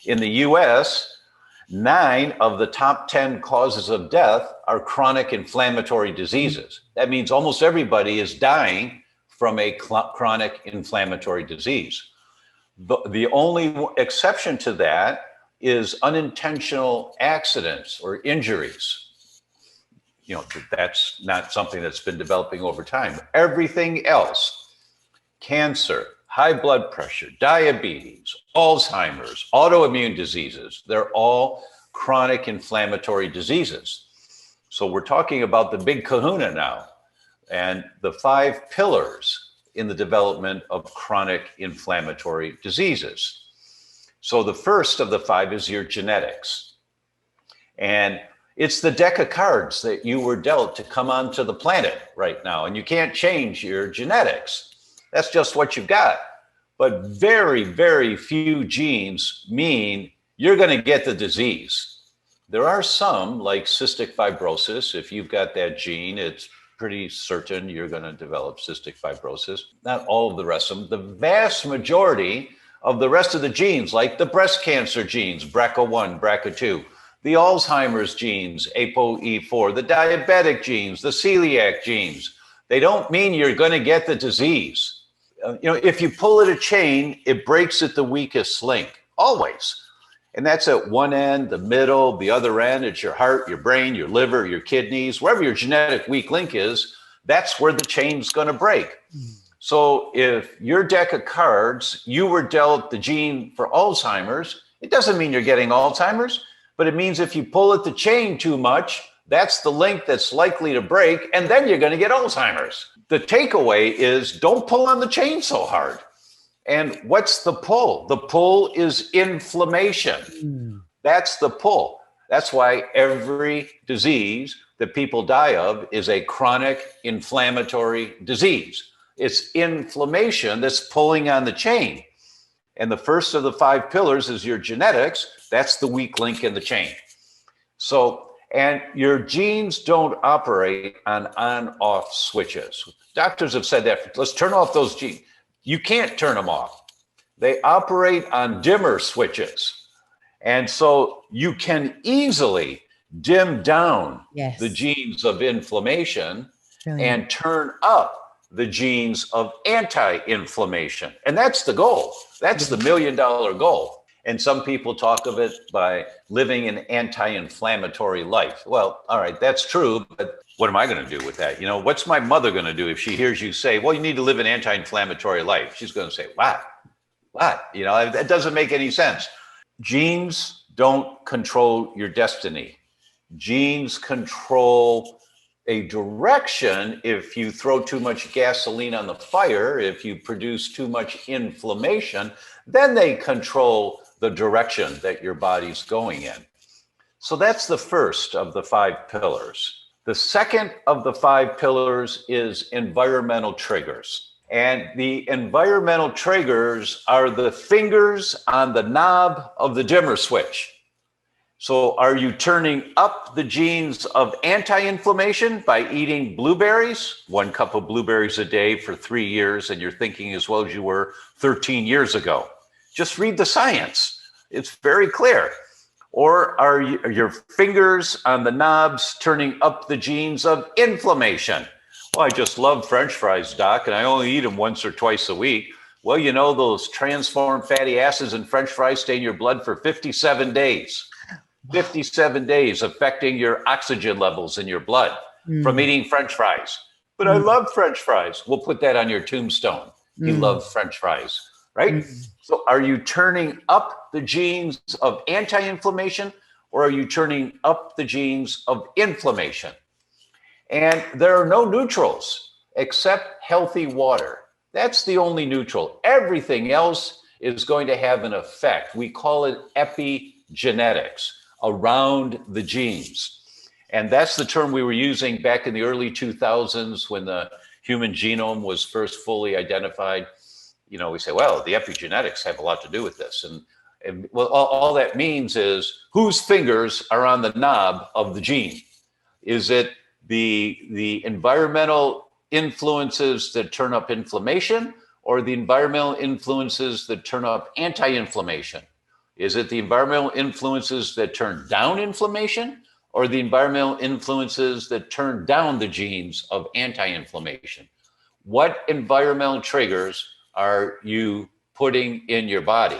In the US, 9 of the top 10 causes of death are chronic inflammatory diseases. That means almost everybody is dying from a chronic inflammatory disease. The only exception to that is unintentional accidents or injuries. That's not something that's been developing over time. Everything else, cancer, high blood pressure, diabetes, Alzheimer's, autoimmune diseases, they're all chronic inflammatory diseases. So we're talking about the big kahuna now and the 5 pillars in the development of chronic inflammatory diseases. So the first of the 5 is your genetics. And it's the deck of cards that you were dealt to come onto the planet right now. And you can't change your genetics. That's just what you've got. But very, very few genes mean you're going to get the disease. There are some, like cystic fibrosis. If you've got that gene, it's pretty certain you're going to develop cystic fibrosis. Not all of the rest of them. The vast majority of the rest of the genes, like the breast cancer genes, BRCA1, BRCA2, the Alzheimer's genes, ApoE4, the diabetic genes, the celiac genes, they don't mean you're going to get the disease. If you pull at a chain, it breaks at the weakest link, always. And that's at one end, the middle, the other end, it's your heart, your brain, your liver, your kidneys, wherever your genetic weak link is, that's where the chain's going to break. So if your deck of cards, you were dealt the gene for Alzheimer's, it doesn't mean you're getting Alzheimer's, but it means if you pull at the chain too much, that's the link that's likely to break, and then you're going to get Alzheimer's. The takeaway is don't pull on the chain so hard. And what's the pull? The pull is inflammation. That's the pull. That's why every disease that people die of is a chronic inflammatory disease. It's inflammation that's pulling on the chain. And the first of the 5 pillars is your genetics. That's the weak link in the chain. So, and your genes don't operate on on-off switches. Doctors have said that. Let's turn off those genes. You can't turn them off. They operate on dimmer switches. And so you can easily dim down the genes of inflammation and turn up the genes of anti-inflammation. And that's the goal. That's the $1 million goal. And some people talk of it by living an anti-inflammatory life. Well, all right, that's true, but what am I going to do with that? What's my mother going to do if she hears you say, well, you need to live an anti-inflammatory life? She's going to say, what? That doesn't make any sense. Genes don't control your destiny. Genes control a direction. If you throw too much gasoline on the fire, if you produce too much inflammation, then they control the direction that your body's going in. So that's the first of the 5 pillars. The second of the 5 pillars is environmental triggers. And the environmental triggers are the fingers on the knob of the dimmer switch. So are you turning up the genes of anti-inflammation by eating blueberries? 1 cup of blueberries a day for 3 years, and you're thinking as well as you were 13 years ago. Just read the science. It's very clear. Or are your fingers on the knobs turning up the genes of inflammation? Well, I just love French fries, Doc, and I only eat them once or twice a week. Well, those transformed fatty acids in French fries stay in your blood for 57 days. 57 days affecting your oxygen levels in your blood from eating French fries. But I love French fries. We'll put that on your tombstone. He loved French fries, right? So are you turning up the genes of anti-inflammation, or are you turning up the genes of inflammation? And there are no neutrals except healthy water. That's the only neutral. Everything else is going to have an effect. We call it epigenetics, around the genes. And that's the term we were using back in the early 2000s when the human genome was first fully identified. We say, well, the epigenetics have a lot to do with this. And well, all that means is whose fingers are on the knob of the gene? Is it the environmental influences that turn up inflammation, or the environmental influences that turn up anti-inflammation? Is it the environmental influences that turn down inflammation, or the environmental influences that turn down the genes of anti-inflammation? What environmental triggers are you putting in your body?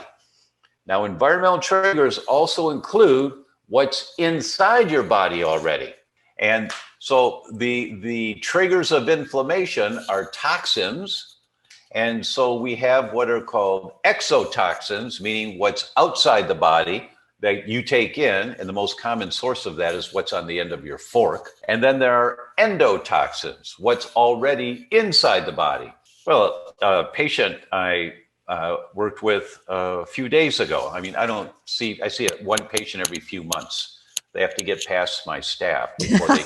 Now, environmental triggers also include what's inside your body already. And so the triggers of inflammation are toxins. And so we have what are called exotoxins, meaning what's outside the body that you take in. And the most common source of that is what's on the end of your fork. And then there are endotoxins, what's already inside the body. Well, a patient I worked with a few days ago. I mean, I see one patient every few months. They have to get past my staff before they,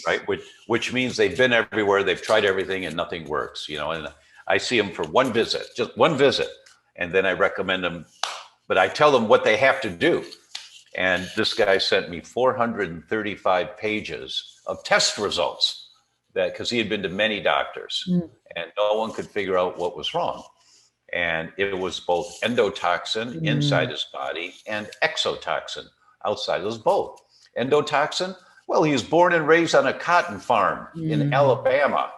right? Which means they've been everywhere, they've tried everything, and nothing works, you know. And I see them for one visit, just one visit, and then I recommend them, but I tell them what they have to do. And this guy sent me 435 pages of test results, that because he had been to many doctors, and no one could figure out what was wrong. And it was both endotoxin inside his body and exotoxin outside. It was both. Endotoxin, well, he was born and raised on a cotton farm in Alabama.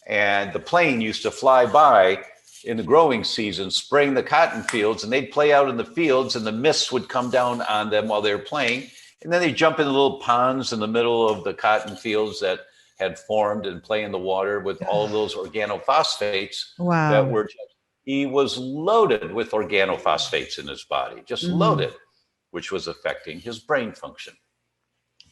And the plane used to fly by in the growing season, spraying the cotton fields, and they'd play out in the fields, and the mist would come down on them while they were playing. And then they'd jump in the little ponds in the middle of the cotton fields that had formed and play in the water with all those organophosphates that were just, he was loaded with organophosphates in his body, just loaded, which was affecting his brain function.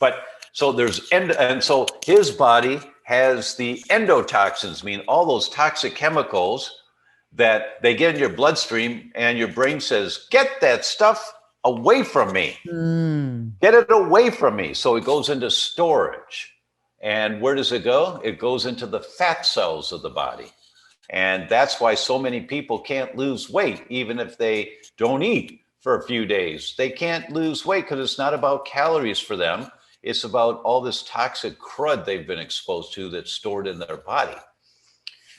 But so and so his body has the endotoxins, mean all those toxic chemicals that they get in your bloodstream, and your brain says, get that stuff away from me. Get it away from me. So it goes into storage. And where does it go? It goes into the fat cells of the body. And that's why so many people can't lose weight, even if they don't eat for a few days. They can't lose weight because it's not about calories for them. It's about all this toxic crud they've been exposed to that's stored in their body.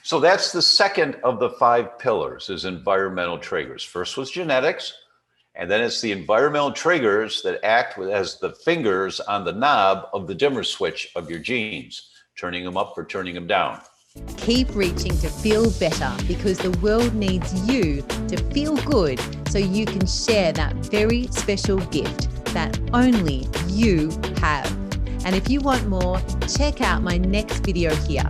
So that's the second of the 5 pillars, is environmental triggers. First was genetics, and then it's the environmental triggers that act as the fingers on the knob of the dimmer switch of your genes, turning them up or turning them down. Keep reaching to feel better, because the world needs you to feel good so you can share that very special gift that only you have. And if you want more, check out my next video here.